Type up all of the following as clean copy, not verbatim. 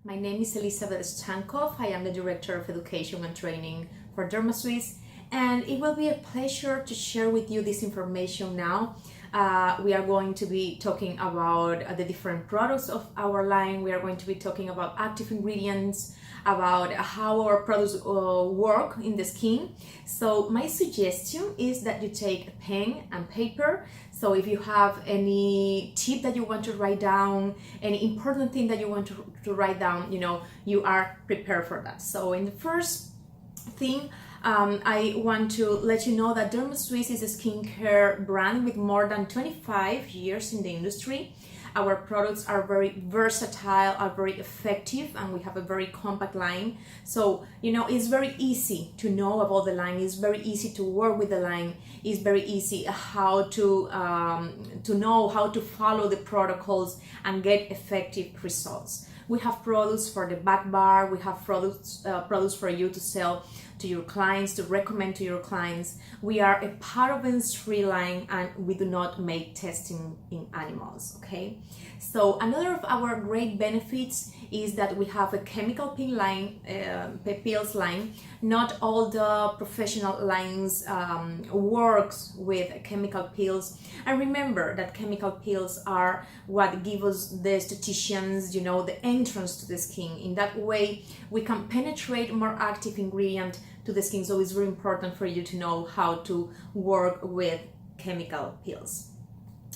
My name is Elizabeth Stankov. I am the Director of Education and Training for Dermaswiss, and it will be a pleasure to share with you this information now. We are going to be talking about the different products of our line. We are going to be talking about active ingredients, about how our products work in the skin. So my suggestion is that you take a pen and paper. So if you have any tip that you want to write down, any important thing that you want to write down, you are prepared for that. So in the first thing, I want to let you know that Dermaswiss is a skincare brand with more than 25 years in the industry. Our products are very versatile, are very effective, and we have a very compact line. So, it's very easy to know about the line. It's very easy to work with the line. It's very easy how to know how to follow the protocols and get effective results. We have products for the back bar. We have products for you to sell to your clients, to recommend to your clients. We are a paraben-free line, and we do not make testing in animals, okay? So another of our great benefits is that we have a chemical peel line, pills line. Not all the professional lines works with chemical peels. And remember that chemical peels are what give us the estheticians, the entrance to the skin. In that way, we can penetrate more active ingredient to the skin. So it's very important for you to know how to work with chemical peels.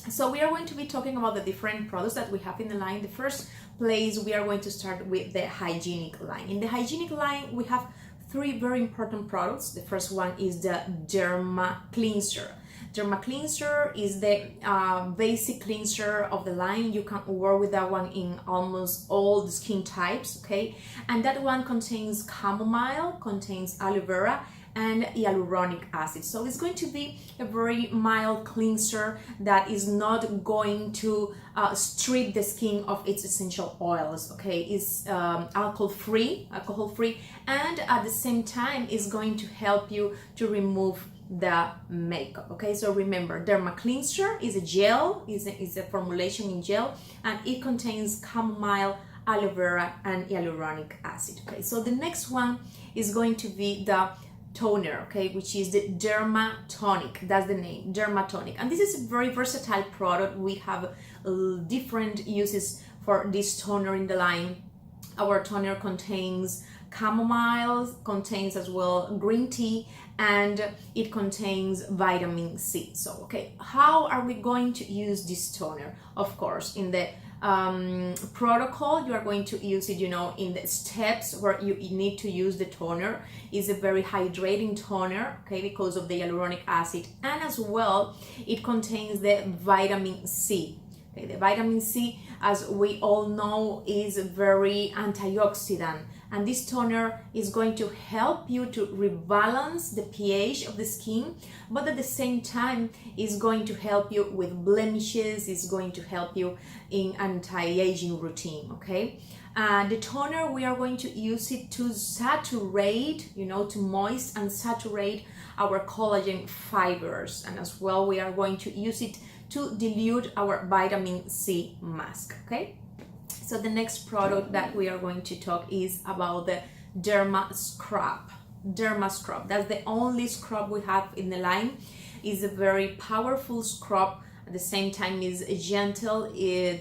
So we are going to be talking about the different products that we have in the line. The first place, we are going to start with the hygienic line. In the hygienic line, we have three very important products. The first one is the Derma Cleanser. Derma Cleanser is the basic cleanser of the line. You can work with that one in almost all the skin types, okay? And that one contains chamomile, contains aloe vera, and hyaluronic acid. So it's going to be a very mild cleanser that is not going to strip the skin of its essential oils, okay? It's alcohol-free, and at the same time is going to help you to remove the makeup, okay? So remember, Derma Cleanser is a gel, is a formulation in gel, and it contains chamomile, aloe vera, and hyaluronic acid, okay? So the next one is going to be the toner, okay, which is the Derma Tonic. That's the name, Derma Tonic. And this is a very versatile product. We have different uses for this toner in the line. Our toner contains chamomile, contains as well green tea, and it contains vitamin C. So, okay, how are we going to use this toner? Of course, in the protocol, you are going to use it, in the steps where you need to use the toner. Is a very hydrating toner, okay, because of the hyaluronic acid, and as well, it contains the vitamin C. Okay, the vitamin C, as we all know, is very antioxidant, and this toner is going to help you to rebalance the pH of the skin, but at the same time is going to help you with blemishes, is going to help you in anti-aging routine, okay? The toner, we are going to use it to saturate, to moist and saturate our collagen fibers, and as well we are going to use it to dilute our vitamin C mask, okay? So the next product that we are going to talk is about the Derma Scrub. Derma Scrub, that's the only scrub we have in the line. Is a very powerful scrub. At the same time is gentle. The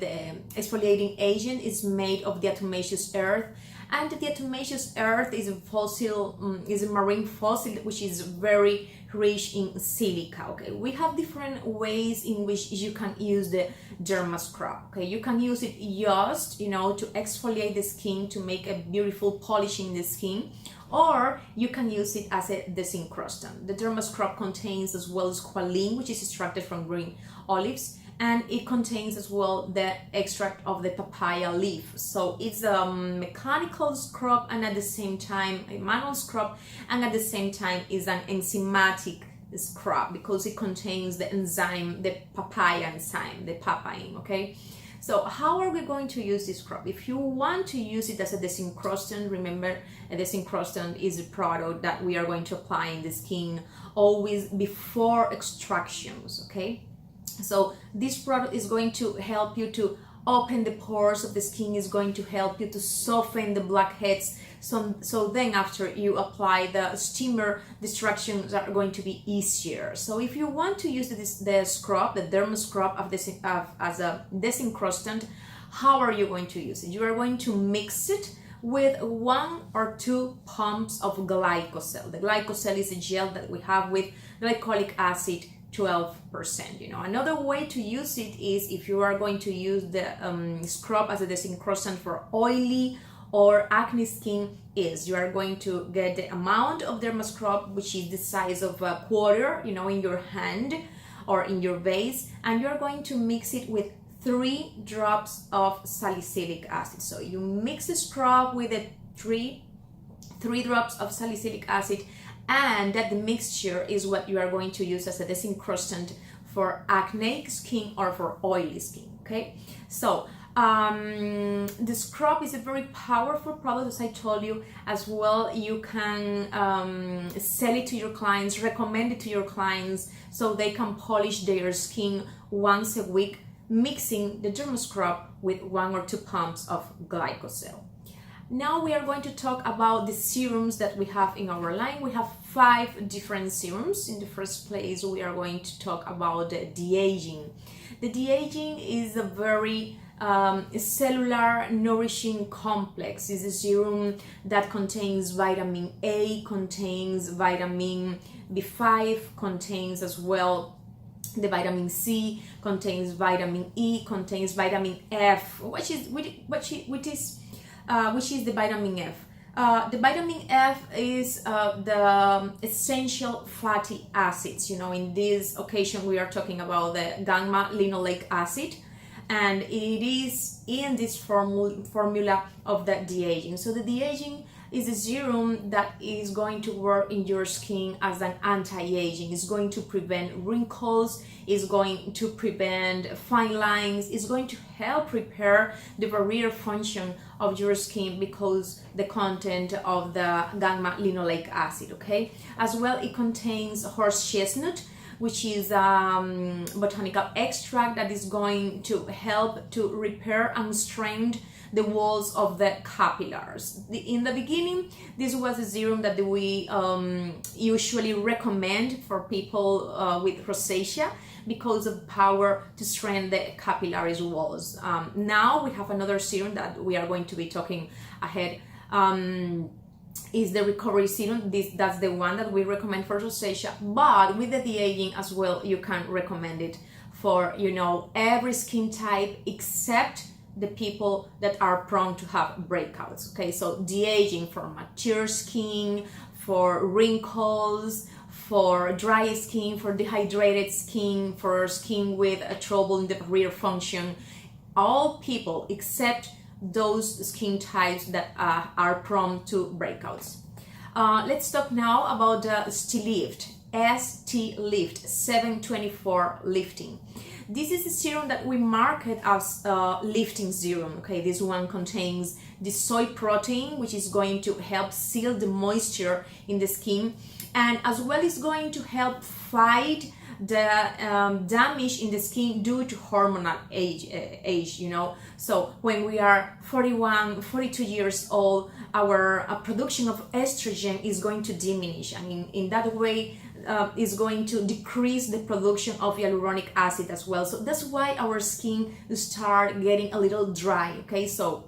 exfoliating agent is made of diatomaceous earth, and the diatomaceous earth is a fossil, is a marine fossil which is very rich in silica. Okay, we have different ways in which you can use the Derma Scrub. Okay, you can use it just, to exfoliate the skin, to make a beautiful polishing the skin, or you can use it as a disencrustant. The Derma Scrub contains as well squalene, which is extracted from green olives, and it contains as well the extract of the papaya leaf. So it's a mechanical scrub, and at the same time a manual scrub, and at the same time is an enzymatic scrub because it contains the enzyme, the papaya enzyme, the papain, okay? So how are we going to use this scrub? If you want to use it as a disencrustant, remember a disencrustant is a product that we are going to apply in the skin always before extractions, okay? So this product is going to help you to open the pores of the skin, is going to help you to soften the blackheads. So then after you apply the steamer, the extractions are going to be easier. So if you want to use the scrub, the Derma Scrub as a disencrustant, how are you going to use it? You are going to mix it with 1 or 2 pumps of Glycosal. The Glycosal is a gel that we have with Glycolic Acid 12%. You know, another way to use it is if you are going to use the scrub as a disencrustant for oily or acne skin, is you are going to get the amount of Derma Scrub, which is the size of a quarter, you know, in your hand or in your vase, and you're going to mix it with 3 drops of salicylic acid. So you mix the scrub with the 3 drops of salicylic acid, and that mixture is what you are going to use as a disencrustant for acne skin or for oily skin. Okay, so the scrub is a very powerful product, as I told you. As well, you can sell it to your clients, recommend it to your clients, so they can polish their skin once a week, mixing the Derma Scrub with 1 or 2 pumps of Glycosal. Now we are going to talk about the serums that we have in our line. We have 5 different serums. In the first place, we are going to talk about the de-aging. The de-aging is a very cellular nourishing complex. It's a serum that contains vitamin A, contains vitamin B5, contains as well the vitamin C, contains vitamin E, contains vitamin F, which is the vitamin F. The vitamin F is the essential fatty acids. You know, in this occasion we are talking about the gamma linoleic acid, and it is in this formula of the de-aging. So the de-aging is a serum that is going to work in your skin as an anti-aging. It's going to prevent wrinkles, it's going to prevent fine lines, it's going to help repair the barrier function of your skin because the content of the gamma linoleic acid. Okay, as well, it contains horse chestnut, which is botanical extract that is going to help to repair and strengthen the walls of the capillaries. In the beginning, this was a serum that we usually recommend for people with rosacea because of power to strengthen the capillaries walls. Now we have another serum that we are going to be talking ahead. Is the recovery serum. That's the one that we recommend for rosacea, but with the de-aging as well, you can recommend it for, you know, every skin type except the people that are prone to have breakouts. Okay, so de-aging for mature skin, for wrinkles, for dry skin, for dehydrated skin, for skin with a trouble in the barrier function, all people except those skin types that are prone to breakouts. Let's talk now about the ST-Lift, ST-Lift 724 lifting. This is a serum that we market as lifting serum. Okay, this one contains the soy protein, which is going to help seal the moisture in the skin, and as well is going to help fight the damage in the skin due to hormonal age, you know. So when we are 41, 42 years old, our production of estrogen is going to diminish, and in that way is going to decrease the production of hyaluronic acid as well. So that's why our skin start getting a little dry. Okay, so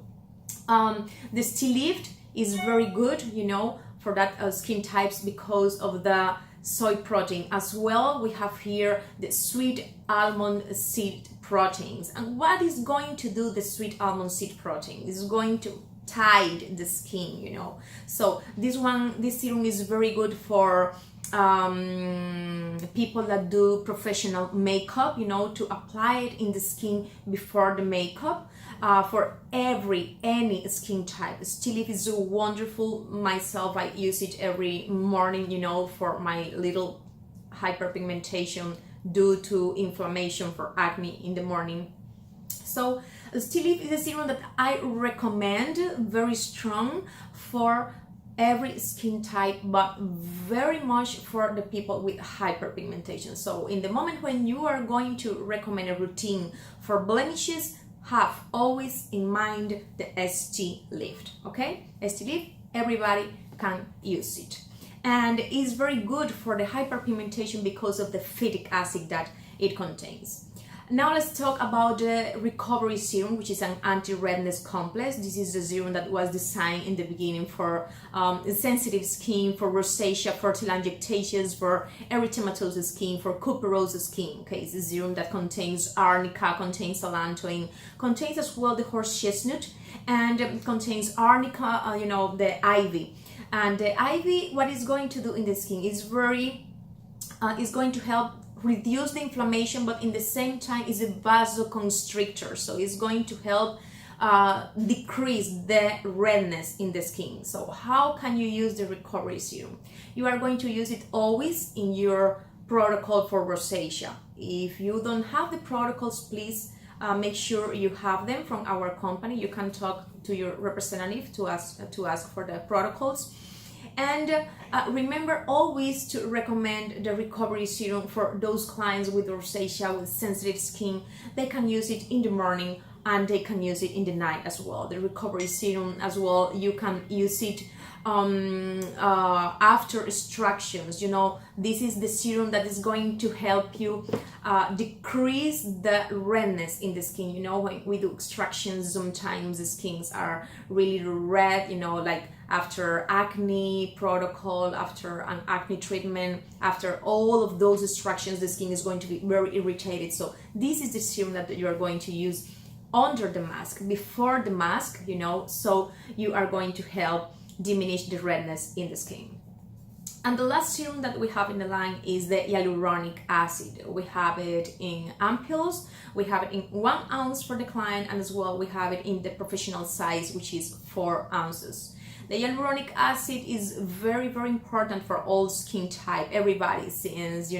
the ST-Lift is very good, you know, for that skin types because of the soy protein. As well, we have here the sweet almond seed proteins. And what is going to do the sweet almond seed protein? Is going to tide the skin, you know. So this serum is very good for people that do professional makeup, you know, to apply it in the skin before the makeup. For any skin type, ST-Lift is so wonderful. Myself, I use it every morning, you know, for my little hyperpigmentation due to inflammation for acne in the morning. So ST-Lift is a serum that I recommend, very strong for every skin type, but very much for the people with hyperpigmentation. So in the moment when you are going to recommend a routine for blemishes, have always in mind the ST lift, okay? ST lift, everybody can use it. And it's very good for the hyperpigmentation because of the phytic acid that it contains. Now let's talk about the recovery serum, which is an anti-redness complex. This is the serum that was designed in the beginning for sensitive skin, for rosacea, for telangiectasias, for erythematosus skin, for cuperous skin. Okay, it's a serum that contains arnica, contains allantoin, contains as well the horse chestnut, and contains arnica, the ivy. And the ivy, what it's going to do in the skin is is going to help reduce the inflammation, but in the same time is a vasoconstrictor, so it's going to help decrease the redness in the skin. So how can you use the recovery serum? You are going to use it always in your protocol for rosacea. If you don't have the protocols, please make sure you have them from our company. You can talk to your representative to ask for the protocols. And remember always to recommend the recovery serum for those clients with rosacea, with sensitive skin. They can use it in the morning and they can use it in the night as well. The recovery serum as well, you can use it after extractions. This is the serum that is going to help you decrease the redness in the skin. When we do extractions, sometimes the skins are really red, like after acne protocol, after an acne treatment, after all of those extractions, the skin is going to be very irritated. So this is the serum that you are going to use under the mask, before the mask, so you are going to help diminish the redness in the skin. And the last serum that we have in the line is the hyaluronic acid. We have it in ampoules, we have it in 1 ounce for the client, and as well we have it in the professional size, which is 4 ounces. The hyaluronic acid is very, very important for all skin type, everybody, since,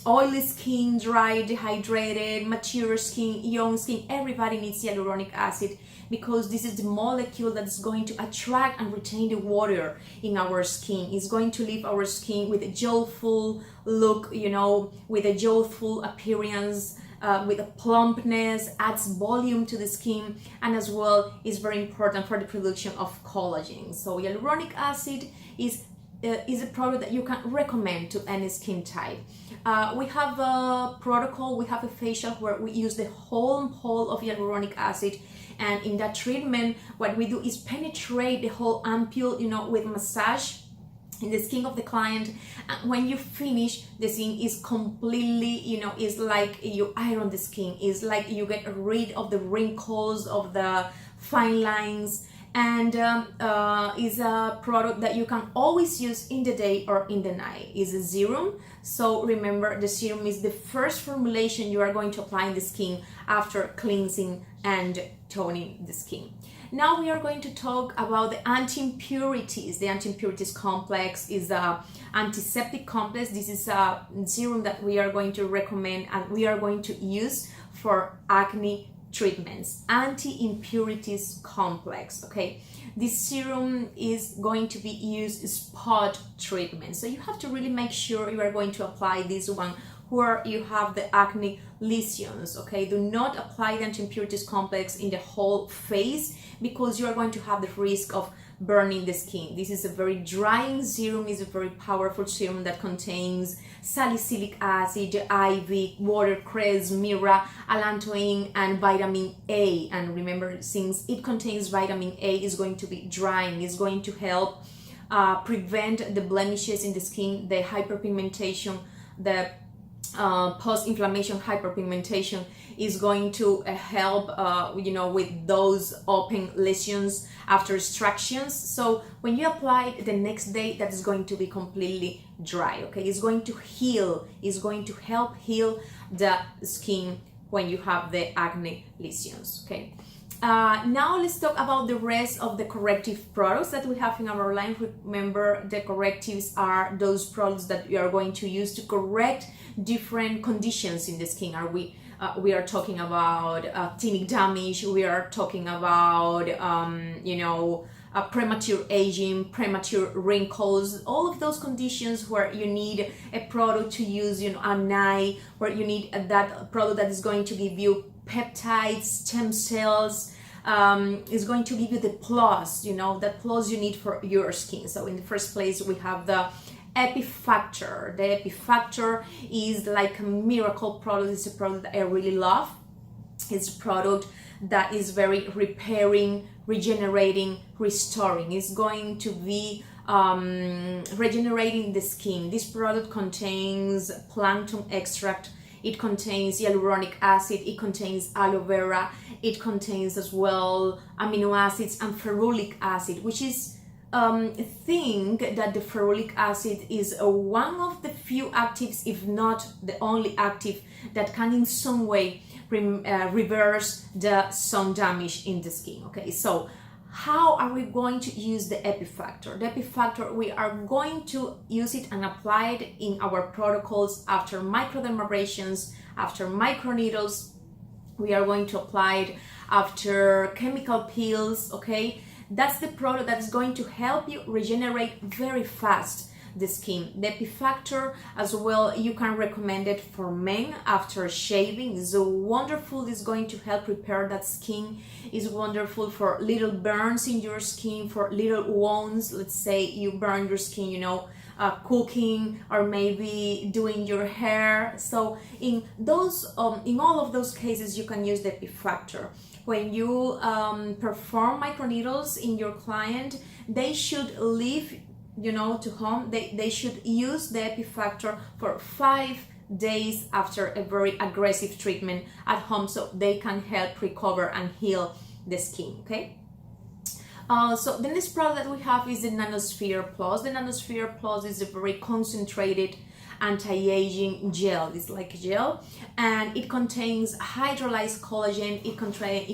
oily skin, dry, dehydrated, mature skin, young skin, everybody needs hyaluronic acid, because this is the molecule that is going to attract and retain the water in our skin. It's going to leave our skin with a gel-full look, with a gel-full appearance, with a plumpness, adds volume to the skin, and as well is very important for the production of collagen. So hyaluronic acid is a product that you can recommend to any skin type. We have a protocol, we have a facial where we use the whole of hyaluronic acid, and in that treatment what we do is penetrate the whole ampoule, with massage in the skin of the client. And when you finish, the skin is completely, it's like you iron the skin, it's like you get rid of the wrinkles, of the fine lines, and is a product that you can always use in the day or in the night. It's a serum, so remember the serum is the first formulation you are going to apply in the skin after cleansing and toning the skin. Now we are going to talk about the anti-impurities. The anti-impurities complex is a antiseptic complex. This is a serum that we are going to recommend and we are going to use for acne treatments. Anti-impurities complex, okay? This serum is going to be used spot treatment. So you have to really make sure you are going to apply this one where you have the acne lesions, okay? Do not apply the anti-impurities complex in the whole face, because you are going to have the risk of burning the skin. This is a very drying serum, is a very powerful serum that contains salicylic acid, ivy, watercress, myrrh, allantoin, and vitamin A. And remember, since it contains vitamin A, is going to be drying, is going to help prevent the blemishes in the skin, the hyperpigmentation, the post-inflammation hyperpigmentation is going to help with those open lesions after extractions. So when you apply it the next day, that is going to be completely dry, okay? It's going to heal, it's going to help heal the skin when you have the acne lesions, okay? Now let's talk about the rest of the corrective products that we have in our line. Remember, the correctives are those products that we are going to use to correct different conditions in the skin. We are talking about tinic damage, we are talking about premature aging, premature wrinkles, all of those conditions where you need a product to use at night, where you need that product that is going to give you peptides, stem cells. Is going to give you the plus, that plus you need for your skin. So in the first place, we have the Epi Factor. The Epi Factor is like a miracle product. It's a product that I really love. It's a product that is very repairing, regenerating, restoring. It's going to be regenerating the skin. This product contains plankton extract. It contains hyaluronic acid, it contains aloe vera, it contains as well amino acids and ferulic acid, which is a thing that the ferulic acid is one of the few actives, if not the only active, that can in some way reverse the sun damage in the skin. Okay, so how are we going to use the Epi Factor? The Epi Factor, we are going to use it and apply it in our protocols after microdermabrasions, after microneedles. We are going to apply it after chemical peels, okay? That's the product that is going to help you regenerate very fast the skin. The Epi Factor as well, you can recommend it for men after shaving. It's wonderful. It's going to help repair that skin. It's wonderful for little burns in your skin, for little wounds. Let's say you burn your skin, cooking or maybe doing your hair. So in all of those cases, you can use the Epi Factor. When you perform microneedles in your client, they should leave to home. They should use the Epi Factor for 5 days after a very aggressive treatment at home, so they can help recover and heal the skin. Okay. So the next product that we have is the Nanosphere Plus. The Nanosphere Plus is a very concentrated anti-aging gel. It's like a gel, and it contains hydrolyzed collagen. It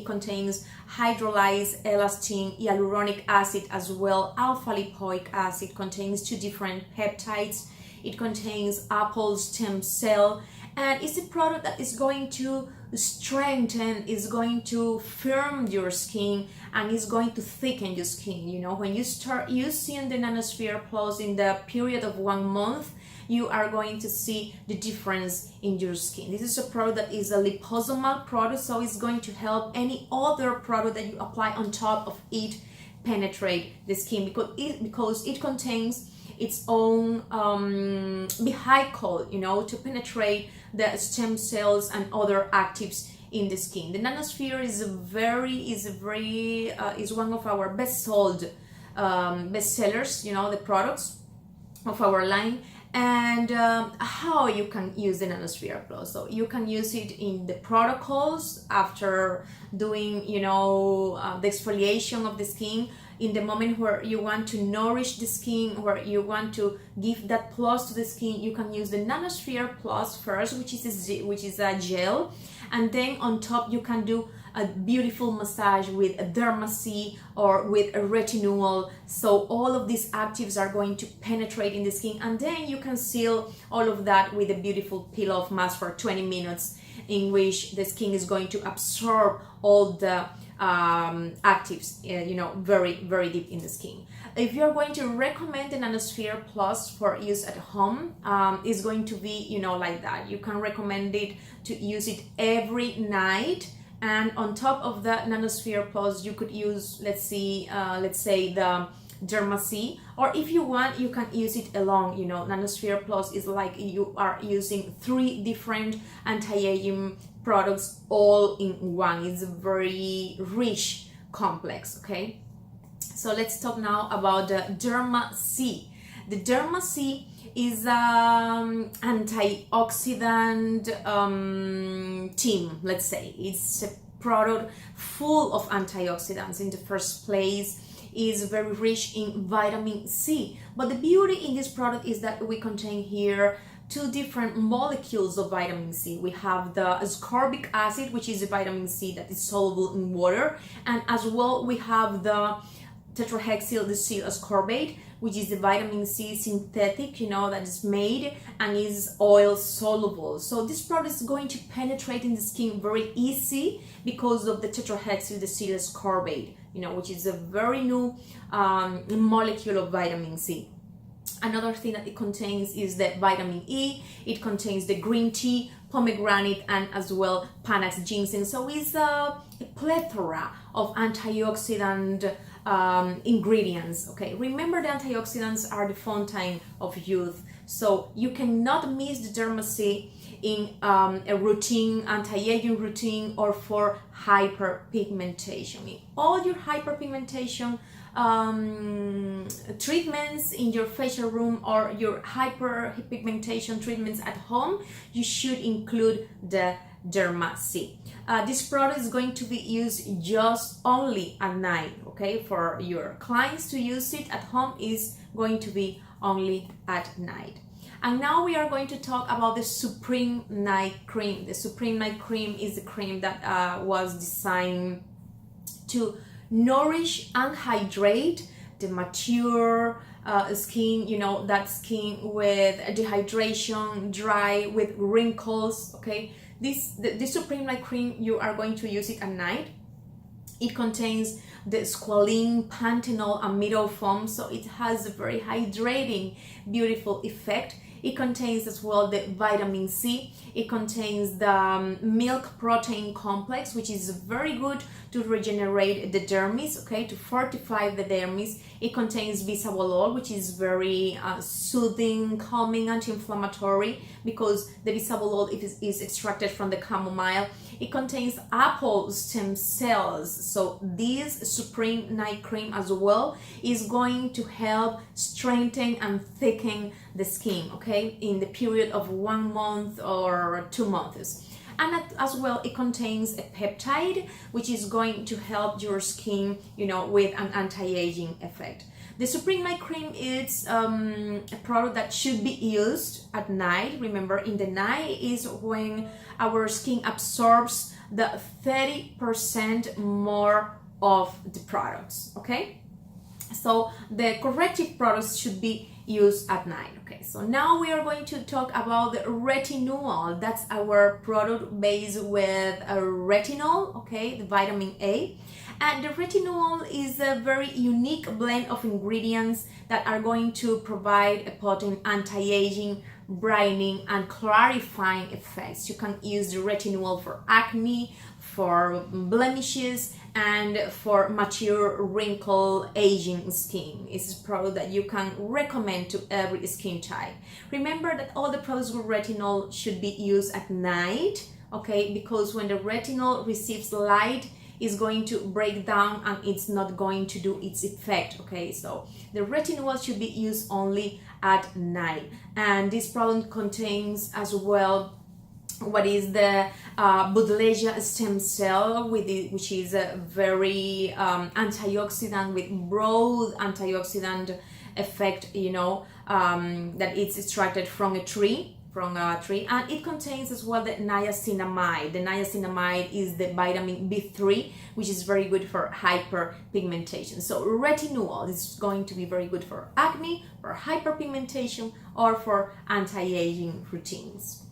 contains hydrolyzed elastin, hyaluronic acid as well, alpha lipoic acid. Contains 2 different peptides. It contains apple stem cell, and it's a product that is going to strengthen, is going to firm your skin, and is going to thicken your skin. When you start using the Nanosphere Plus in the period of 1 month, you are going to see the difference in your skin. This is a product that is a liposomal product, so it's going to help any other product that you apply on top of it penetrate the skin, because it contains its own vehicle, to penetrate the stem cells and other actives in the skin. The Nanosphere is one of our best sold bestsellers, the products of our line. And how you can use the Nanosphere Plus. So you can use it in the protocols after doing, the exfoliation of the skin, in the moment where you want to nourish the skin, where you want to give that plus to the skin. You can use the Nanosphere Plus first, which is a gel, and then on top you can do a beautiful massage with a Derma C or with a retinol. So all of these actives are going to penetrate in the skin, and then you can seal all of that with a beautiful peel-off mask for 20 minutes, in which the skin is going to absorb all the actives, very, very deep in the skin. If you're going to recommend the Nanosphere Plus for use at home, it's going to be, like that. You can recommend it to use it every night. And on top of the Nanosphere Plus, you could use, let's say the Derma C, or if you want, you can use it alone. Nanosphere Plus is like you are using 3 different anti-aging products all in one. It's a very rich complex. Okay, so let's talk now about the Derma C. The Derma C is antioxidant team, let's say. It's a product full of antioxidants. In the first place, is very rich in vitamin C. But the beauty in this product is that we contain here 2 different molecules of vitamin C. We have the ascorbic acid, which is a vitamin C that is soluble in water, and as well we have the tetrahexyl ascorbate, which is the vitamin C synthetic, that is made and is oil soluble. So this product is going to penetrate in the skin very easy because of the tetrahexyl ascorbate, which is a very new molecule of vitamin C. Another thing that it contains is the vitamin E. It contains the green tea pomegranate, and as well Panax ginseng. So it's a plethora of antioxidant ingredients. Okay, remember the antioxidants are the fountain of youth, so you cannot miss the Derma C in a routine, anti-aging routine, or for hyperpigmentation. In all your hyperpigmentation treatments in your facial room or your hyperpigmentation treatments at home, you should include the Derma C. This product is going to be used just only at night. Okay, for your clients to use it at home is going to be only at night. And now we are going to talk about the Supreme Night Cream. The Supreme Night Cream is a cream that was designed to nourish and hydrate the mature skin, you know, that skin with dehydration, dry, with wrinkles. Okay, the Supreme Night Cream, you are going to use it at night. It contains the squalene, panthenol, and mineral foam, so it has a very hydrating, beautiful effect. It contains as well the vitamin C. It contains the milk protein complex, which is very good to regenerate the dermis, okay, to fortify the dermis. It contains bisabolol, which is very soothing, calming, anti-inflammatory, because the bisabolol is extracted from the chamomile. It contains apple stem cells, so this Supreme Night Cream as well is going to help strengthen and thicken the skin, okay, in the period of 1 month or 2 months. And as well, it contains a peptide, which is going to help your skin, you know, with an anti-aging effect. The Supreme Night Cream is a product that should be used at night. Remember, in the night is when our skin absorbs the 30% more of the products, okay? So the corrective products should be used at night. Okay, so now we are going to talk about the retinol. That's our product based with retinol, okay, the vitamin A. And the retinol is a very unique blend of ingredients that are going to provide a potent anti-aging, brightening, and clarifying effects. You can use the retinol for acne, for blemishes, and for mature wrinkle aging skin. It's a product that you can recommend to every skin type. Remember that all the products with retinol should be used at night, okay, because when the retinol receives light, it's going to break down and it's not going to do its effect, okay? So the retinol should be used only at night. And this product contains as well what is the Buddlegia stem cell, which is a very antioxidant with broad antioxidant effect, you know, that it's extracted from a tree, and it contains as well the niacinamide. The niacinamide is the vitamin B3, which is very good for hyperpigmentation. So retinol is going to be very good for acne, for hyperpigmentation, or for anti-aging routines.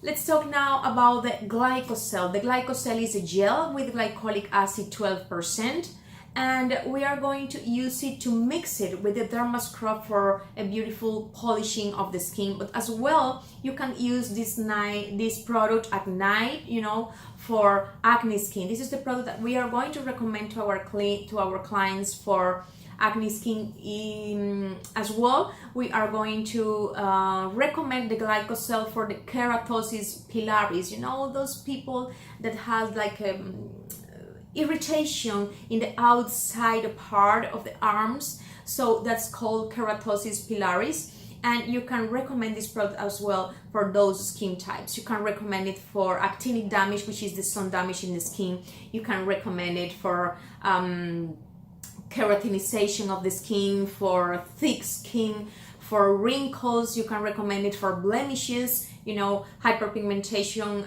Let's talk now about the Glycosal. The Glycosal is a gel with glycolic acid 12%, and we are going to use it to mix it with the Derma Scrub for a beautiful polishing of the skin. But as well, you can use this product at night, you know, for acne skin. This is the product that we are going to recommend to our clients for acne skin. As well, we are going to recommend the Glycosal for the keratosis pilaris. You know, those people that have like irritation in the outside part of the arms, so that's called keratosis pilaris. And you can recommend this product as well for those skin types. You can recommend it for actinic damage, which is the sun damage in the skin. You can recommend it for keratinization of the skin, for thick skin, for wrinkles. You can recommend it for blemishes, you know, hyperpigmentation,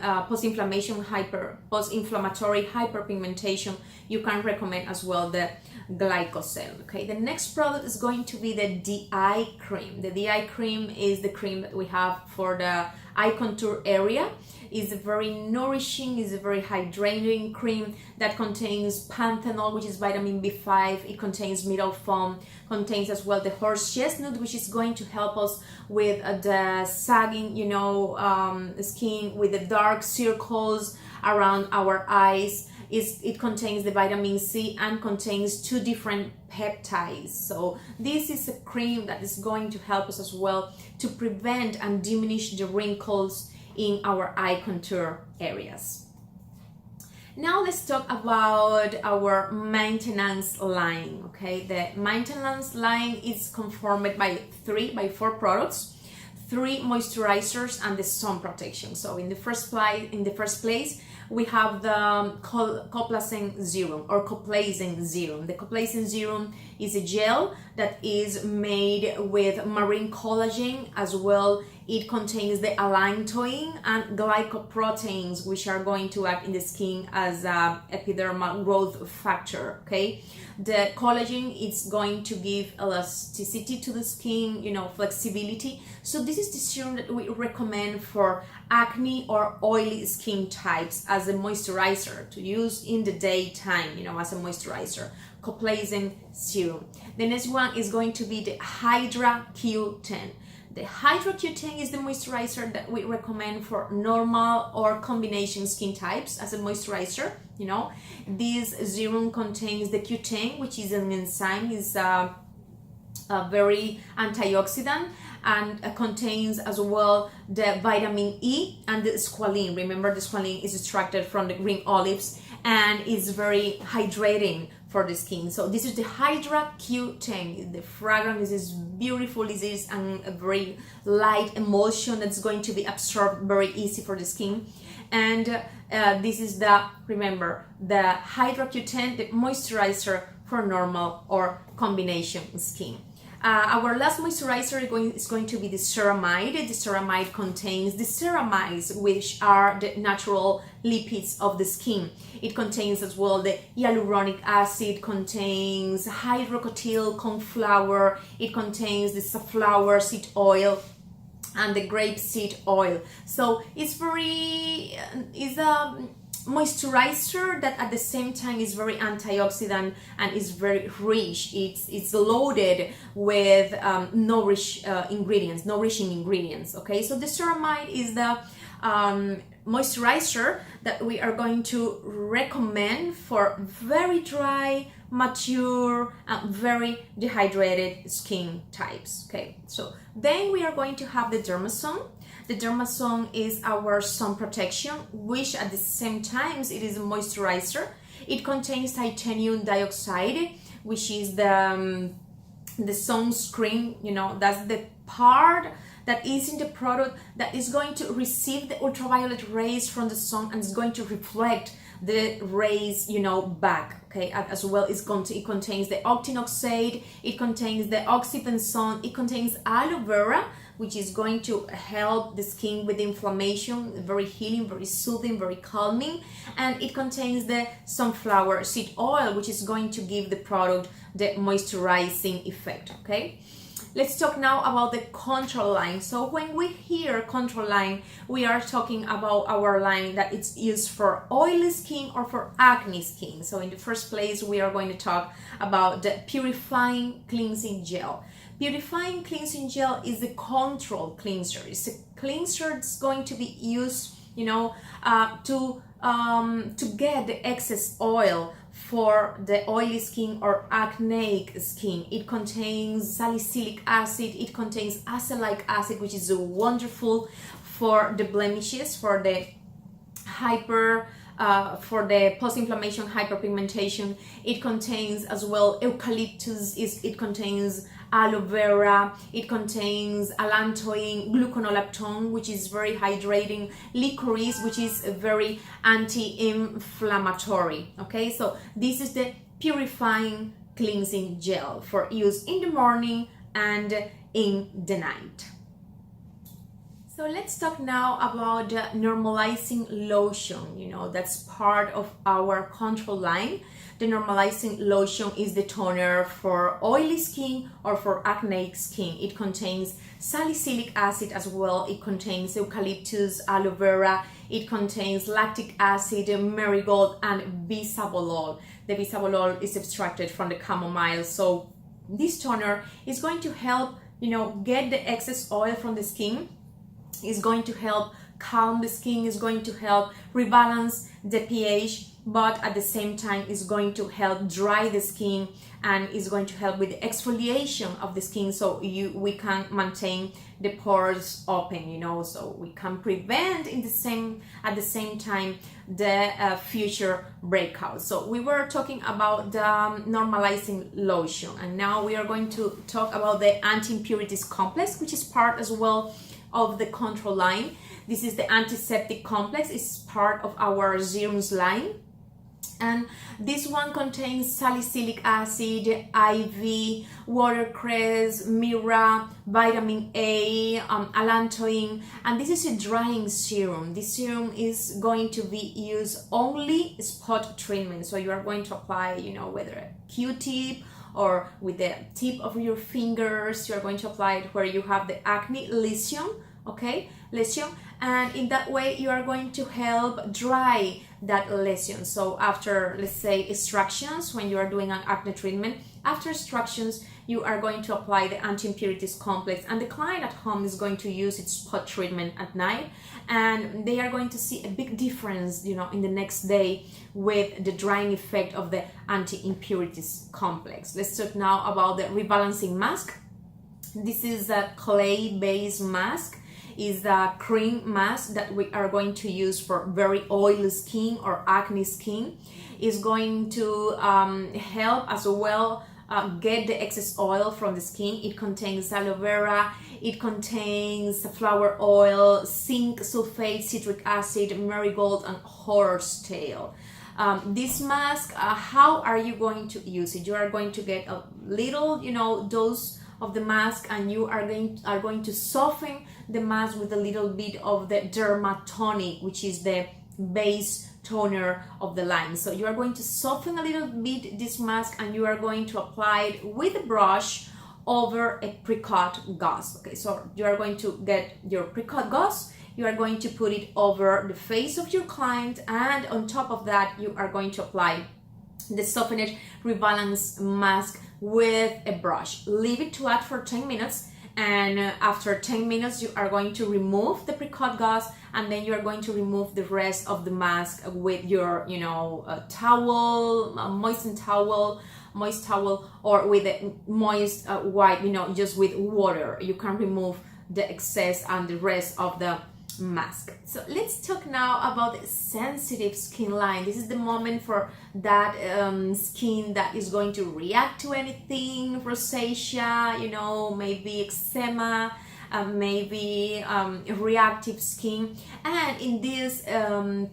post-inflammatory hyperpigmentation. You can recommend as well the Glycosal. Okay, the next product is going to be the DI cream. The DI cream is the cream that we have for the eye contour area. It's a very nourishing, it's a very hydrating cream that contains panthenol, which is vitamin B5. It contains mineral foam, contains as well the horse chestnut, which is going to help us with the sagging, skin, with the dark circles around our eyes. It contains the vitamin C and contains 2 different peptides. So this is a cream that is going to help us as well to prevent and diminish the wrinkles in our eye contour areas. Now let's talk about our maintenance line. Okay, the maintenance line is conformed by 4 products, 3 moisturizers and the sun protection. So in the first place we have the Collagen Serum or Collagen Serum. The Collagen Serum is a gel that is made with marine collagen. As well, it contains the allantoin and glycoproteins, which are going to act in the skin as a epidermal growth factor. Okay, the collagen is going to give elasticity to the skin, flexibility. So this is the serum that we recommend for acne or oily skin types as a moisturizer to use in the daytime, as a moisturizer. Collagen Serum. The next one is going to be the Hydra Q10. The Hydra Q10 is the moisturizer that we recommend for normal or combination skin types as a moisturizer. This serum contains the Q10, which is an enzyme, is a very antioxidant, and contains as well the vitamin E and the squalene. Remember, the squalene is extracted from the green olives and is very hydrating for the skin. So this is the Hydra Q10. The fragrance is beautiful. This is a very light emulsion that's going to be absorbed very easy for the skin. And this is the Hydra Q10, the moisturizer for normal or combination skin. Our last moisturizer is going to be the Ceramide. The Ceramide contains the ceramides, which are the natural lipids of the skin. It contains as well the Hyaluronic Acid, contains hydrocotyl cornflower, it contains the safflower seed oil and the grape seed oil. So it's a moisturizer that at the same time is very antioxidant and is very rich. It's loaded with nourishing ingredients. Okay, so the Ceramide is the moisturizer that we are going to recommend for very dry, mature, and very dehydrated skin types. Okay, so then we are going to have the Dermazone. The Dermazone is our sun protection, which at the same time it is a moisturizer. It contains titanium dioxide, which is the sunscreen. That's the part that is in the product that is going to receive the ultraviolet rays from the sun and is going to reflect the rays, back. Okay, as well it contains the octinoxate, it contains the oxybenzone, it contains aloe vera, which is going to help the skin with inflammation, very healing, very soothing, very calming. And it contains the sunflower seed oil, which is going to give the product the moisturizing effect. Okay, let's talk now about the control line. So when we hear control line, we are talking about our line that it's used for oily skin or for acne skin. So in the first place, we are going to talk about the Purifying Cleansing Gel. Purifying Cleansing Gel is a control cleanser. It's a cleanser that's going to be used, to get the excess oil for the oily skin or acneic skin. It contains salicylic acid, it contains azelaic acid, which is wonderful for the blemishes, for the for the post-inflammation hyperpigmentation. It contains as well eucalyptus, it contains aloe vera, it contains allantoin, gluconolactone, which is very hydrating, licorice, which is very anti-inflammatory. Okay, so this is the Purifying Cleansing Gel for use in the morning and in the night. So let's talk now about normalizing lotion. You know, that's part of our control line. The normalizing lotion is the toner for oily skin or for acneic skin. It contains salicylic acid as well. It contains eucalyptus, aloe vera. It contains lactic acid, marigold, and bisabolol. The bisabolol is extracted from the chamomile. So this toner is going to help, you know, get the excess oil from the skin. Is going to help calm the skin, is going to help rebalance the pH, but at the same time is going to help dry the skin and is going to help with the exfoliation of the skin, so we can maintain the pores open, you know, so we can prevent at the same time the future breakouts. So we were talking about the normalizing lotion, and now we are going to talk about the Anti-Impurities Complex, which is part as well of the control line. This is the antiseptic complex. It's part of our serums line, and this one contains salicylic acid, IV, watercress, myrrha, vitamin A, allantoin, and this is a drying serum. This serum is going to be used only spot treatment, so you are going to apply, you know, whether a Q-tip or with the tip of your fingers. You're going to apply it where you have the acne lesion, okay, lesion, and in that way you are going to help dry that lesion. So after, let's say, extractions, when you are doing an acne treatment, after extractions you are going to apply the anti-impurities complex, and the client at home is going to use its spot treatment at night, and they are going to see a big difference, you know, in the next day with the drying effect of the anti-impurities complex. Let's talk now about the rebalancing mask. This is a clay-based mask. Is a cream mask that we are going to use for very oily skin or acne skin. Is going to help as well get the excess oil from the skin. It contains aloe vera, it contains flower oil, zinc sulfate, citric acid, marigold, and horsetail. This mask, how are you going to use it? You are going to get a little, you know, dose of the mask, and you are going to soften the mask with a little bit of the Derma tonic, which is the base toner of the line. So you are going to soften a little bit this mask, and you are going to apply it with a brush over a pre-cut gauze. Okay, so you are going to get your pre-cut gauze, you are going to put it over the face of your client, and on top of that you are going to apply the softened rebalance mask with a brush. Leave it to add for 10 minutes, and after 10 minutes you are going to remove the pre-cut gauze, and then you are going to remove the rest of the mask with your, you know, towel, a moist towel, or with a moist wipe, you know, just with water. You can remove the excess and the rest of the mask. So let's talk now about the sensitive skin line. This is the moment for that skin that is going to react to anything, rosacea, you know, maybe eczema, maybe reactive skin. And in this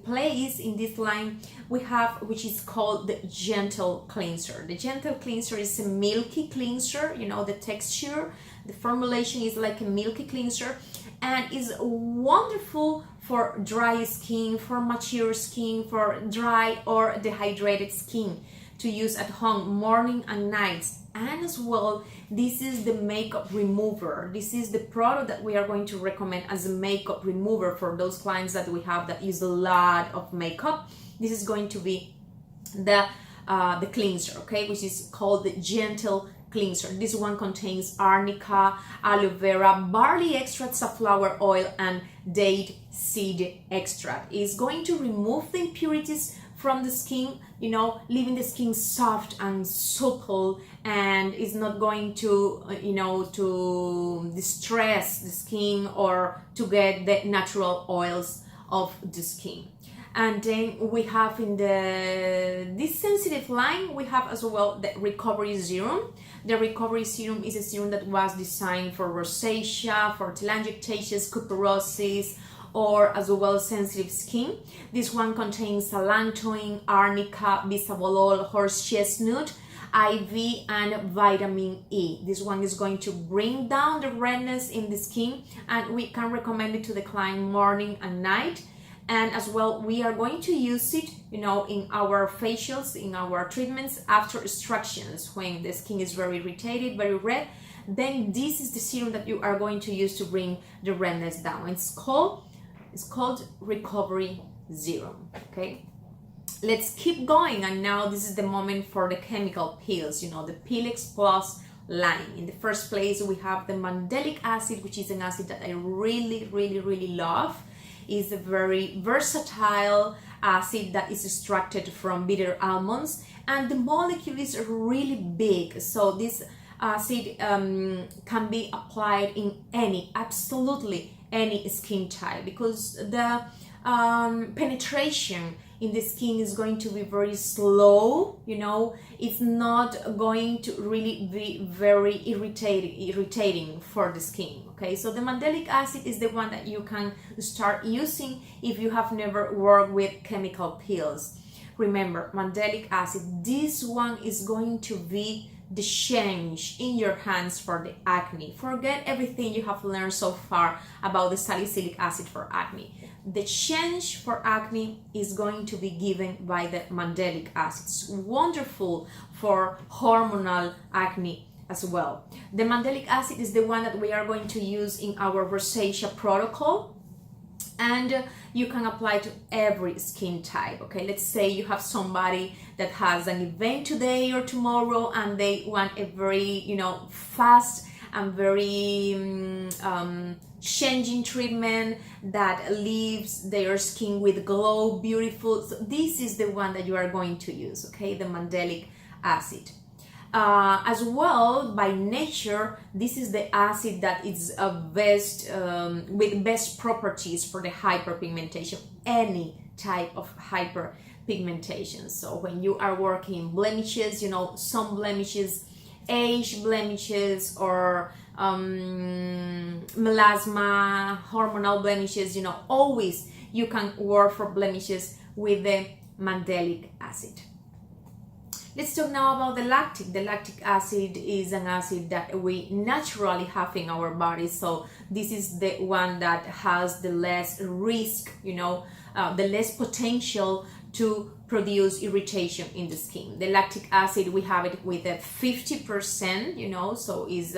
place, in this line, we have, which is called the gentle cleanser. The gentle cleanser is a milky cleanser, you know, the texture, the formulation is like a milky cleanser, and is wonderful for dry skin, for mature skin, for dry or dehydrated skin, to use at home morning and nights. And as well, this is the makeup remover. This is the product that we are going to recommend as a makeup remover for those clients that we have that use a lot of makeup. This is going to be the cleanser, okay, which is called the gentle cleanser. This one contains arnica, aloe vera, barley extract, safflower oil, and date seed extract. It's going to remove the impurities from the skin, you know, leaving the skin soft and supple, and is not going to, you know, to distress the skin or to get the natural oils of the skin. And then we have in this sensitive line, we have as well the recovery serum. The recovery serum is a serum that was designed for rosacea, for telangiectasias, cuperosis, or as well sensitive skin. This one contains allantoin, arnica, bisabolol, horse chestnut, IV and vitamin E. This one is going to bring down the redness in the skin, and we can recommend it to the client morning and night. And as well, we are going to use it, you know, in our facials, in our treatments after extractions, when the skin is very irritated, very red. Then this is the serum that you are going to use to bring the redness down. It's called Recovery Serum. Okay, let's keep going. And now this is the moment for the chemical peels, you know, the Peelex Plus line. In the first place, we have the Mandelic Acid, which is an acid that I really love. Is a very versatile acid that is extracted from bitter almonds, and the molecule is really big. So this acid can be applied in absolutely any skin type, because the penetration in the skin is going to be very slow, you know. It's not going to really be very irritating for the skin. Okay, so the Mandelic Acid is the one that you can start using if you have never worked with chemical peels. Remember, Mandelic Acid, this one is going to be the change in your hands for the acne. Forget everything you have learned so far about the Salicylic Acid for acne. The change for acne is going to be given by the Mandelic Acid. It's wonderful for hormonal acne as well. The Mandelic Acid is the one that we are going to use in our rosacea protocol, and you can apply to every skin type. Okay, let's say you have somebody that has an event today or tomorrow, and they want a very, you know, fast and very changing treatment that leaves their skin with glow, beautiful. So this is the one that you are going to use. Okay, the Mandelic Acid. As well, by nature, this is the acid that is best with best properties for the hyperpigmentation, any type of hyperpigmentation. So when you are working blemishes, you know, some blemishes, age blemishes, or melasma, hormonal blemishes, you know, always you can work for blemishes with the Mandelic Acid. Let's talk now about the lactic. The lactic acid is an acid that we naturally have in our body. So this is the one that has the less risk, you know, the less potential to produce irritation in the skin. The lactic acid, we have it with a 50%, you know, so is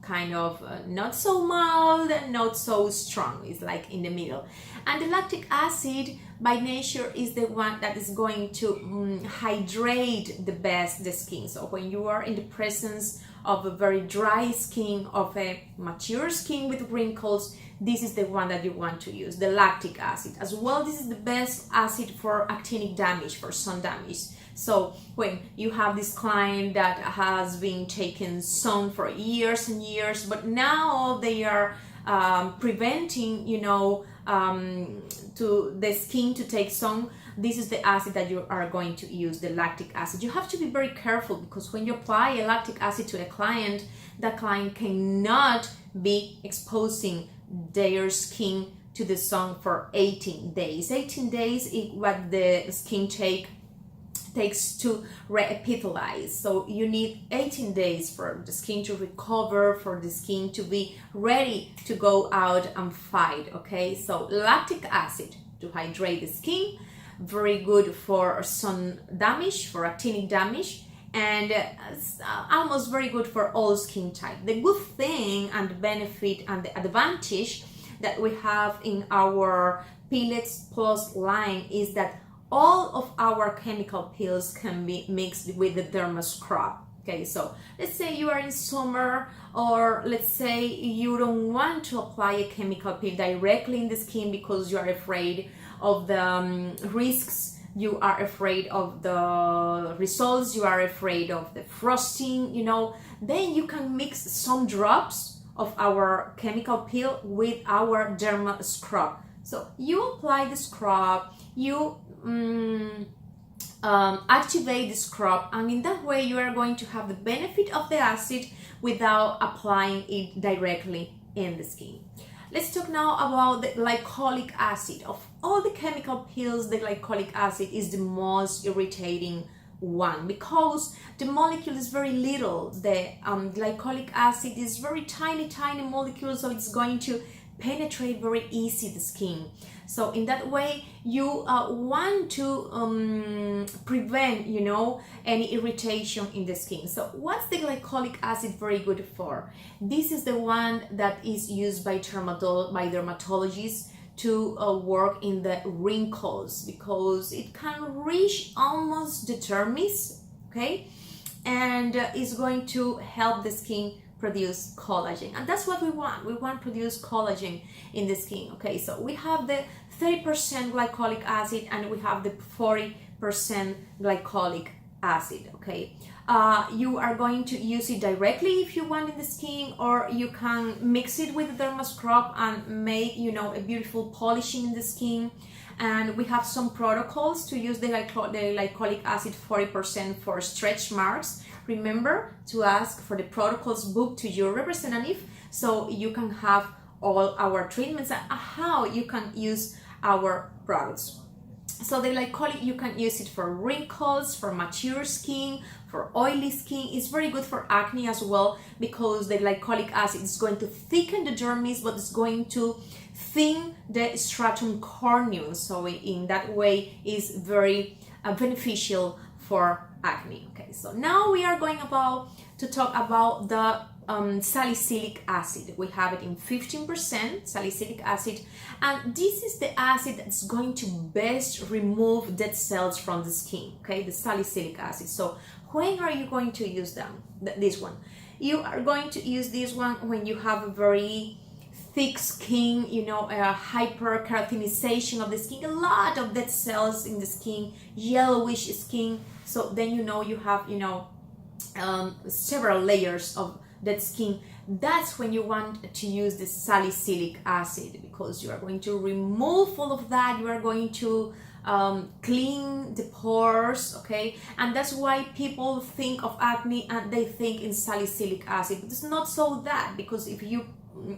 kind of not so mild and not so strong. It's like in the middle. And the lactic acid by nature is the one that is going to hydrate the best the skin. So when you are in the presence of a very dry skin, of a mature skin with wrinkles, this is the one that you want to use, the lactic acid. As well, this is the best acid for actinic damage, for sun damage. So when you have this client that has been taking sun for years and years, but now they are preventing, you know, to the skin to take sun, this is the acid that you are going to use, the lactic acid. You have to be very careful, because when you apply a lactic acid to a client, that client cannot be exposing their skin to the sun for 18 days. 18 days is what the skin takes to re-epithelize. So you need 18 days for the skin to recover, for the skin to be ready to go out and fight. Okay, so lactic acid to hydrate the skin, very good for sun damage, for actinic damage, and almost very good for all skin type. The good thing and the benefit and the advantage that we have in our Peelex Plus line is that all of our chemical peels can be mixed with the Derma Scrub. Okay, so let's say you are in summer, or let's say you don't want to apply a chemical peel directly in the skin because you are afraid of the risks, you are afraid of the results, you are afraid of the frosting, you know, then you can mix some drops of our chemical peel with our Derma Scrub. So you apply the scrub, you activate the scrub, and in that way you are going to have the benefit of the acid without applying it directly in the skin. Let's talk now about the glycolic acid. Of all the chemical peels, the glycolic acid is the most irritating one, because the molecule is very little. The glycolic acid is very tiny molecule, so it's going to penetrate very easy the skin. So in that way, you want to prevent, you know, any irritation in the skin. So what's the glycolic acid very good for? This is the one that is used by dermatologists to work in the wrinkles, because it can reach almost the dermis, okay, and is going to help the skin produce collagen, and that's what we want. We want to produce collagen in the skin. Okay, so we have the 30% glycolic acid and we have the 40% glycolic acid. Okay, you are going to use it directly if you want in the skin, or you can mix it with the Derma Scrub and make, you know, a beautiful polishing in the skin. And we have some protocols to use the glycolic acid 40% for stretch marks. Remember to ask for the protocols book to your representative, so you can have all our treatments and how you can use our products. So the glycolic, you can use it for wrinkles, for mature skin, for oily skin. It's very good for acne as well, because the glycolic acid is going to thicken the dermis, but it's going to thin the stratum corneum. So in that way, is very beneficial for acne. Okay, so now we are going to talk about the salicylic acid. We have it in 15% salicylic acid, and this is the acid that's going to best remove dead cells from the skin. Okay, the salicylic acid. So when are you going to use them? This one. You are going to use this one when you have a very thick skin, you know, a hyperkeratinization of the skin, a lot of dead cells in the skin, yellowish skin. So then you know you have, you know, several layers of that skin. That's when you want to use the salicylic acid, because you are going to remove all of that. You are going to clean the pores, okay? And that's why people think of acne and they think in salicylic acid. But it's not so that, because if you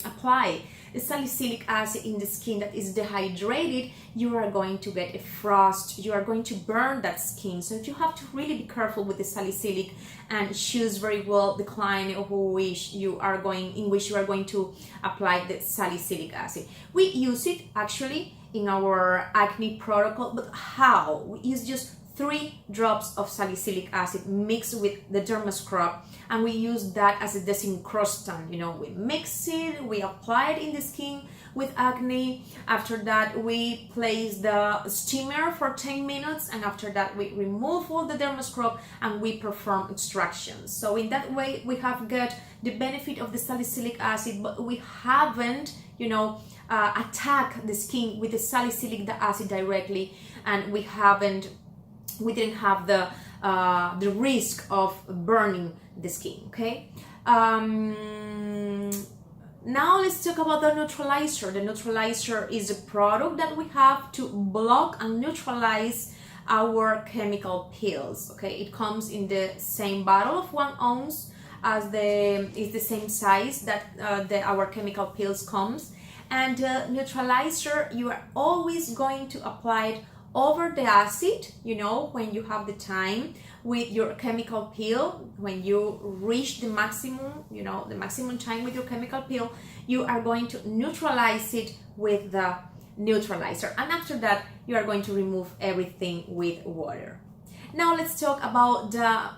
apply the salicylic acid in the skin that is dehydrated, you are going to get a frost, you are going to burn that skin. So you have to really be careful with the salicylic and choose very well the client in which you are going to apply the salicylic acid. We use it actually in our acne protocol, but how? We use just 3 drops of salicylic acid mixed with the Derma Scrub, and we use that as a desincrustant. You know, we mix it, we apply it in the skin with acne. After that, we place the steamer for 10 minutes, and after that, we remove all the Derma Scrub and we perform extractions. So in that way, we have got the benefit of the salicylic acid, but we haven't, you know, attack the skin with the salicylic acid directly, and we didn't have the risk of burning the skin. Okay, now let's talk about the neutralizer. The neutralizer is a product that we have to block and neutralize our chemical peels. Okay, it comes in the same bottle of 1 ounce as is the same size that our chemical peels comes. And neutralizer, you are always going to apply it over the acid, you know, when you have the time with your chemical peel. When you reach the maximum, you know, the maximum time with your chemical peel, you are going to neutralize it with the neutralizer, and after that you are going to remove everything with water. Now let's talk about the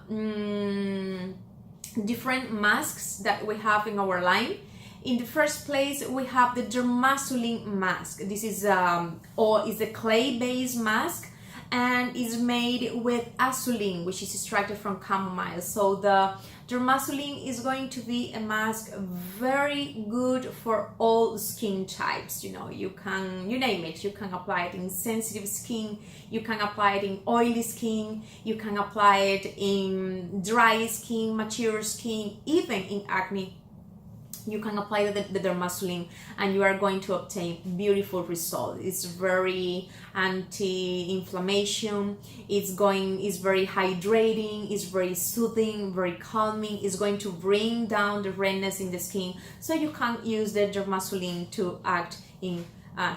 different masks that we have in our line. In the first place, we have the Germasolink Mask. This is a clay-based mask, and is made with azulene, which is extracted from chamomile. So the Dermasolink is going to be a mask very good for all skin types. You know, you name it. You can apply it in sensitive skin, you can apply it in oily skin, you can apply it in dry skin, mature skin, even in acne. You can apply the Dermasolink and you are going to obtain beautiful results. It's very anti-inflammation, it's very hydrating, it's very soothing, very calming, it's going to bring down the redness in the skin. So you can use the Dermasolink to act in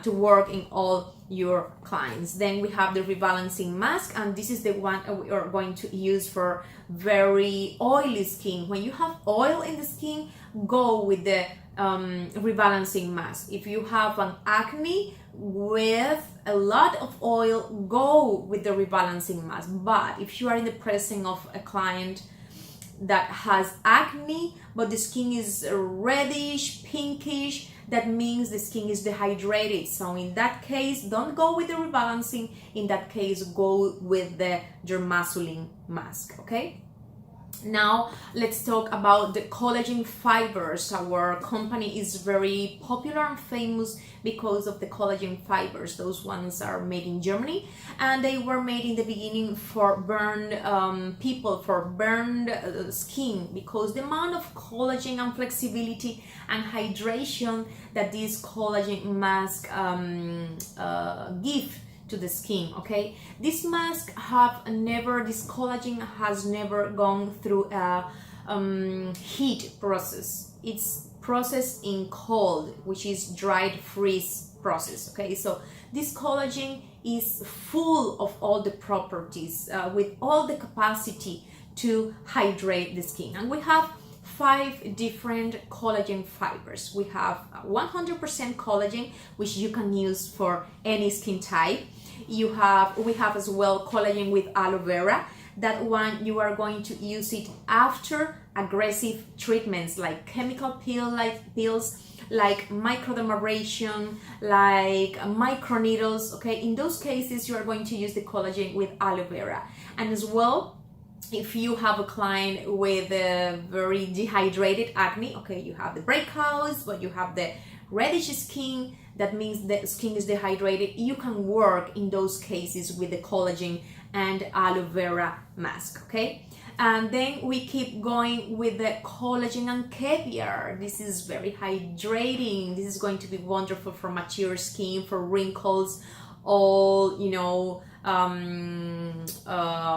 to work in all your clients. Then we have the rebalancing mask, and this is the one we are going to use for very oily skin. When you have oil in the skin, go with the rebalancing mask. If you have an acne with a lot of oil, go with the rebalancing mask. But if you are in the presence of a client that has acne but the skin is reddish, pinkish, that means the skin is dehydrated. So in that case, don't go with the rebalancing. In that case, go with the Germasolink mask, okay? Now let's talk about the collagen fibers. Our company is very popular and famous because of the collagen fibers. Those ones are made in Germany, and they were made in the beginning for burned people, for burned skin, because the amount of collagen and flexibility and hydration that this collagen mask give to the skin, okay? This mask this collagen has never gone through a heat process. It's processed in cold, which is dried freeze process, okay? So this collagen is full of all the properties, with all the capacity to hydrate the skin. And we have 5 different collagen fibers. We have 100% collagen, which you can use for any skin type. We have as well collagen with aloe vera. That one you are going to use it after aggressive treatments like chemical pills, like microdermabrasion, like microneedles, okay? In those cases, you are going to use the collagen with aloe vera. And as well, if you have a client with a very dehydrated acne, okay, you have the breakouts, but you have the reddish skin, that means the skin is dehydrated, you can work in those cases with the collagen and aloe vera mask, okay? And then we keep going with the collagen and caviar. This is very hydrating. This is going to be wonderful for mature skin, for wrinkles, all, you know,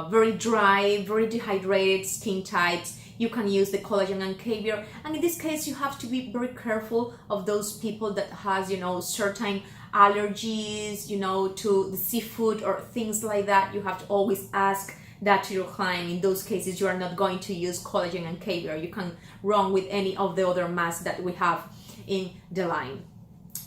very dry, very dehydrated skin types. You can use the collagen and caviar, and in this case you have to be very careful of those people that has, you know, certain allergies, you know, to the seafood or things like that. You have to always ask that to your client. In those cases, you are not going to use collagen and caviar. You can run with any of the other masks that we have in the line.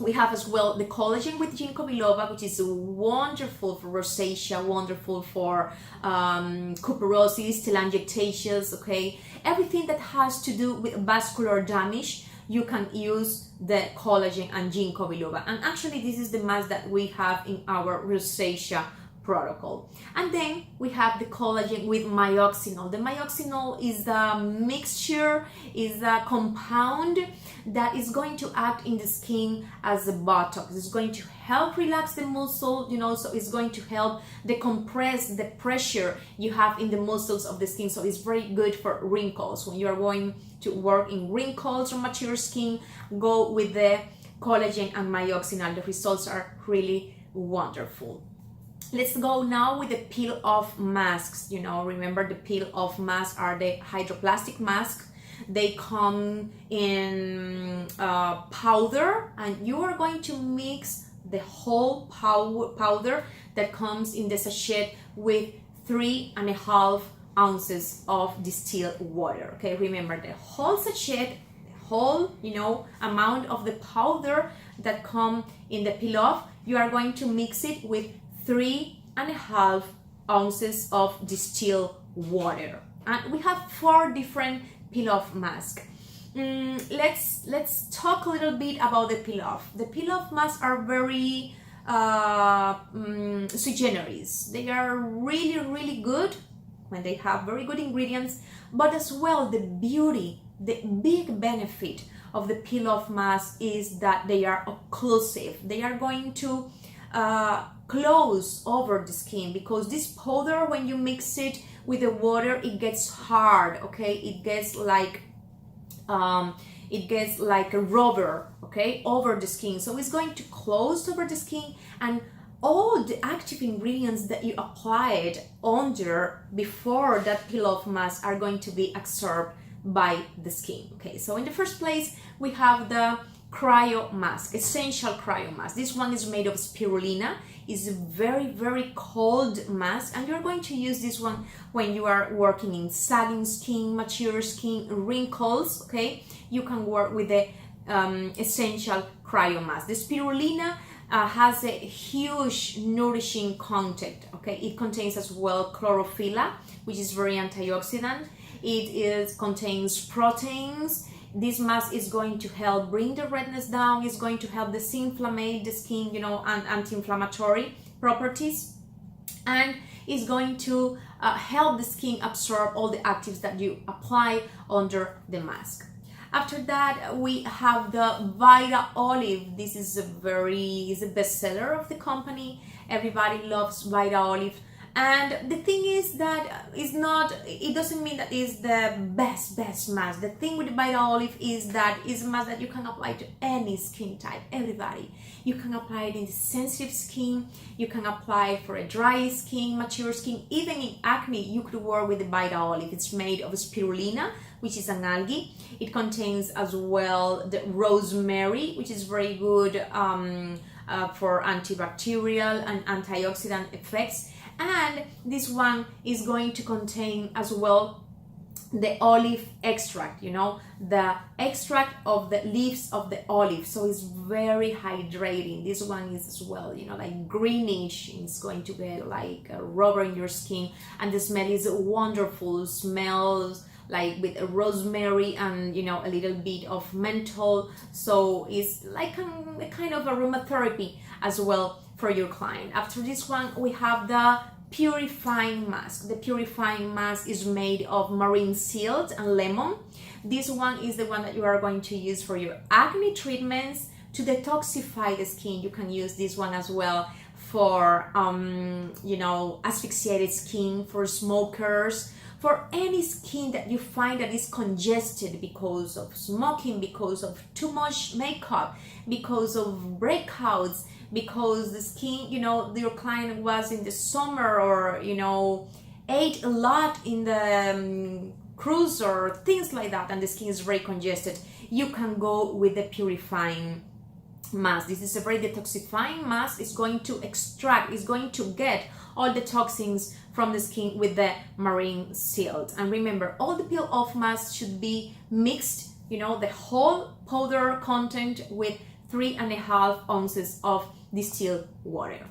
We have as well the collagen with ginkgo biloba, which is wonderful for rosacea, wonderful for cuperosis, telangiectasias, okay? Everything that has to do with vascular damage, you can use the collagen and ginkgo biloba. And actually, this is the mask that we have in our rosacea protocol. And then we have the collagen with myoxinol. The myoxinol is a mixture, is a compound that is going to act in the skin as a Botox. It's going to help relax the muscle, you know, so it's going to help decompress the pressure you have in the muscles of the skin. So it's very good for wrinkles. When you are going to work in wrinkles or mature skin, go with the collagen and myoxinol. The results are really wonderful. Let's go now with the peel-off masks. You know, remember the peel-off masks are the hydroplastic masks. They come in powder, and you are going to mix the whole powder that comes in the sachet with 3.5 ounces of distilled water. Okay, remember the whole sachet, the whole, you know, amount of the powder that come in the peel-off, you are going to mix it with 3.5 ounces of distilled water. And we have 4 different peel-off masks. Let's talk a little bit about the peel-off. The peel-off masks are very sui generis. They are really, really good when they have very good ingredients, but as well the beauty, the big benefit of the peel-off mask is that they are occlusive. They are going to close over the skin, because this powder, when you mix it with the water, it gets hard, okay? It gets like a rubber, okay, over the skin. So it's going to close over the skin, and all the active ingredients that you applied under before that peel-off mask are going to be absorbed by the skin, okay? So in the first place, we have the cryo mask, essential cryo mask. This one is made of spirulina. It's a very, very cold mask, and you're going to use this one when you are working in sagging skin, mature skin, wrinkles, okay? You can work with the essential cryo mask. The spirulina has a huge nourishing content, okay? It contains as well chlorophyll, which is very antioxidant. It contains proteins. This mask is going to help bring the redness down. It's going to help disinflammate the skin, and anti-inflammatory properties. And it's going to help the skin absorb all the actives that you apply under the mask. After that, we have the Vita Olive. This is a bestseller of the company. Everybody loves Vita Olive. And the thing is that it doesn't mean that it's the best mask. The thing with Vita Olive is that it's a mask that you can apply to any skin type, everybody. You can apply it in sensitive skin, you can apply for a dry skin, mature skin, even in acne, you could work with the Vita Olive. It's made of spirulina, which is an algae. It contains as well the rosemary, which is very good for antibacterial and antioxidant effects. And this one is going to contain as well the olive extract, the extract of the leaves of the olive. So it's very hydrating. This one is as well, like greenish. It's going to get like a rubber in your skin. And the smell is wonderful. Smells like with rosemary and, a little bit of menthol. So it's like a kind of aromatherapy as well for your client. After this one, we have the Purifying Mask. The Purifying Mask is made of marine silt and lemon. This one is the one that you are going to use for your acne treatments to detoxify the skin. You can use this one as well for, asphyxiated skin, for smokers, for any skin that you find that is congested because of smoking, because of too much makeup, because of breakouts, because the skin, your client was in the summer or, ate a lot in the cruise or things like that, and the skin is very congested. You can go with the Purifying Mask. This is a very detoxifying mask. It's going to get all the toxins from the skin with the marine silt. And remember, all the peel-off masks should be mixed, the whole powder content with 3.5 ounces of distilled water.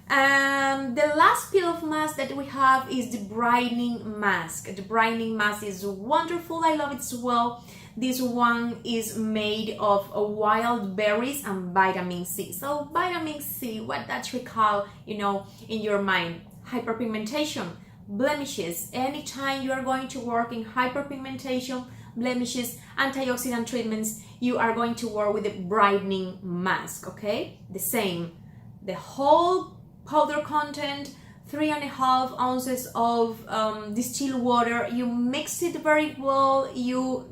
And the last peel-off mask that we have is the Brightening Mask. The Brightening Mask is wonderful. I love it as well. This one is made of wild berries and vitamin C. So vitamin C, what that recall, in your mind? Hyperpigmentation, blemishes. Anytime you are going to work in hyperpigmentation, blemishes, antioxidant treatments, you are going to work with the Brightening Mask, okay? The same. The whole powder content, 3.5 ounces of distilled water. You mix it very well. You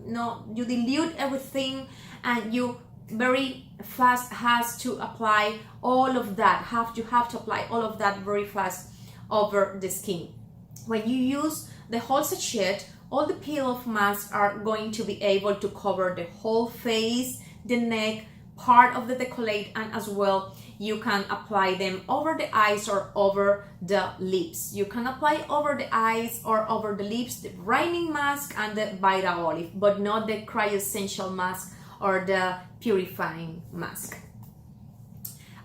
dilute everything, and you very fast has to apply all of that. You have to apply all of that very fast over the skin. When you use the whole sachet, all the peel-off masks are going to be able to cover the whole face, the neck, part of the décolleté, and as well you can apply them over the eyes or over the lips. You can apply over the eyes or over the lips the Brightening Mask and the Vita Olive, but not the Cryo-Essential Mask or the Purifying Mask.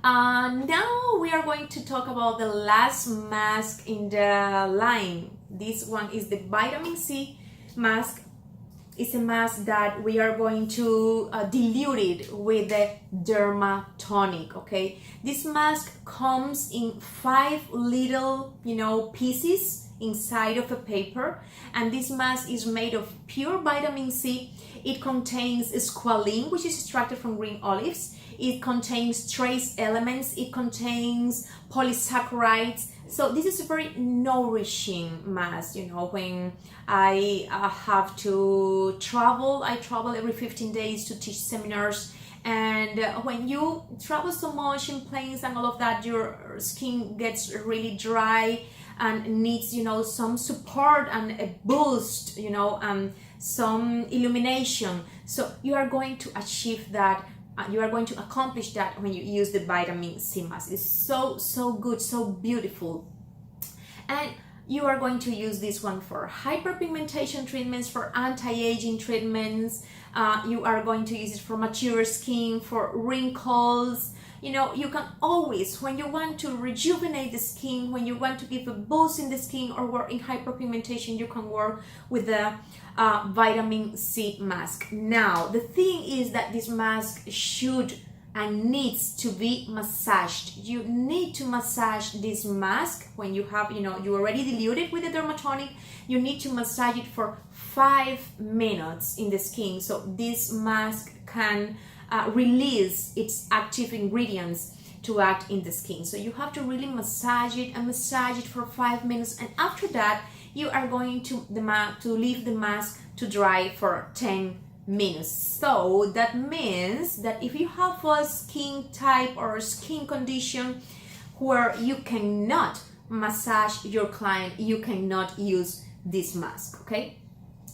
Now we are going to talk about the last mask in the line. This one is the Vitamin C mask. It's a mask that we are going to dilute it with the Derma Tonic, okay? This mask comes in 5 little, pieces inside of a paper, and this mask is made of pure vitamin C. It contains squalene, which is extracted from green olives. It contains trace elements. It contains polysaccharides. So this is a very nourishing mask. When I have to travel, I travel every 15 days to teach seminars. And when you travel so much in planes and all of that, your skin gets really dry and needs, some support and a boost, and some illumination. So you are going to achieve that you are going to accomplish that when you use the vitamin C mask. It's so good, so beautiful. And you are going to use this one for hyperpigmentation treatments, for anti-aging treatments. You are going to use it for mature skin, for wrinkles. You know, you can always, when you want to rejuvenate the skin, when you want to give a boost in the skin or work in hyperpigmentation, you can work with the vitamin C mask. Now, the thing is that this mask should and needs to be massaged. You need to massage this mask when you have, you already dilute it with the dermatonic. You need to massage it for 5 minutes in the skin, so this mask can release its active ingredients to act in the skin. So you have to really massage it and massage it for 5 minutes, and after that you are going to leave the mask to dry for 10 minutes. So that means that if you have a skin type or skin condition where you cannot massage your client, you cannot use this mask. Okay,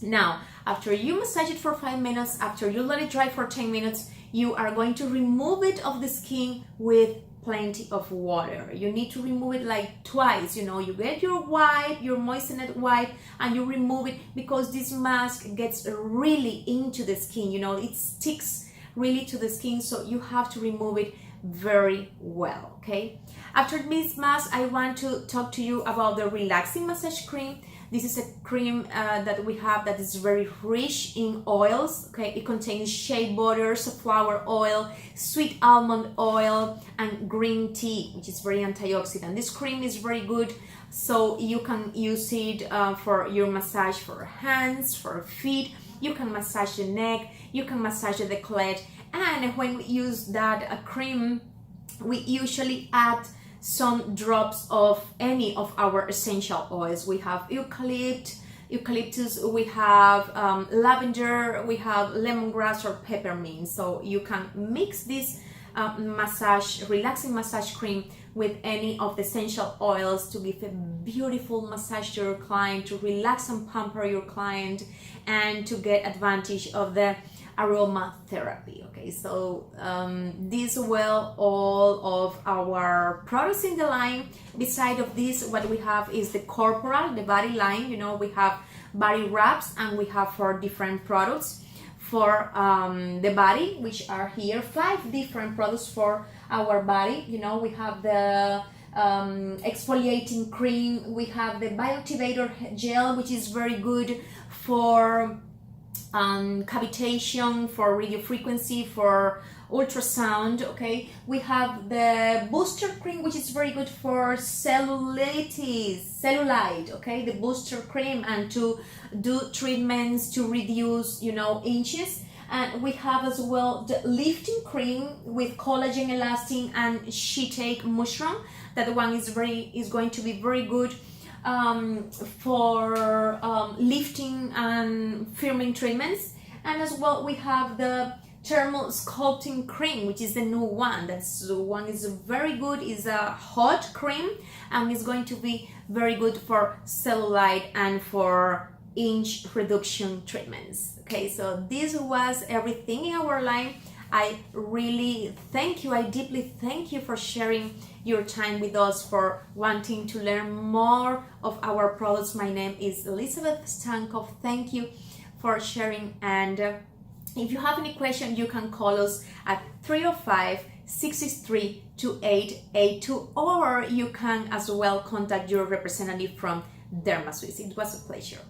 now after you massage it for 5 minutes, after you let it dry for 10 minutes, you are going to remove it of the skin with plenty of water. You need to remove it like twice. You get your wipe, your moistened wipe, and you remove it, because this mask gets really into the skin. It sticks really to the skin, so you have to remove it very well. Okay, after this mask, I want to talk to you about the relaxing massage cream. This is a cream that we have that is very rich in oils. Okay, it contains shea butter, safflower oil, sweet almond oil, and green tea, which is very antioxidant. This cream is very good, so you can use it for your massage for hands, for feet. You can massage the neck, you can massage the décolleté, and when we use that cream, we usually add some drops of any of our essential oils. We have eucalyptus, we have lavender, we have lemongrass or peppermint. So you can mix this relaxing massage cream with any of the essential oils to give a beautiful massage to your client, to relax and pamper your client, and to get advantage of the aromatherapy. Okay, so these were all of our products in the line. Beside of this, what we have is the corporal, the body line. We have body wraps, and we have 4 different products for the body, which are here. 5 different products for our body. We have the exfoliating cream, we have the bioactivator gel, which is very good for cavitation, for radio frequency, for ultrasound. Okay, we have the booster cream, which is very good for cellulite. Okay, the booster cream, and to do treatments to reduce inches. And we have as well the lifting cream with collagen, elastin, and shiitake mushroom. That one is going to be very good for lifting and firming treatments. And as well, we have the thermal sculpting cream, which is the new one. That's one is very good. Is a hot cream, and it's going to be very good for cellulite and for inch reduction treatments. Okay, so this was everything in our line. I really thank you. I deeply thank you for sharing your time with us, for wanting to learn more of our products. My name is Elizabeth Stankoff. Thank you for sharing. And if you have any question, you can call us at 305-663-2882, or you can as well contact your representative from Dermaswiss. It was a pleasure.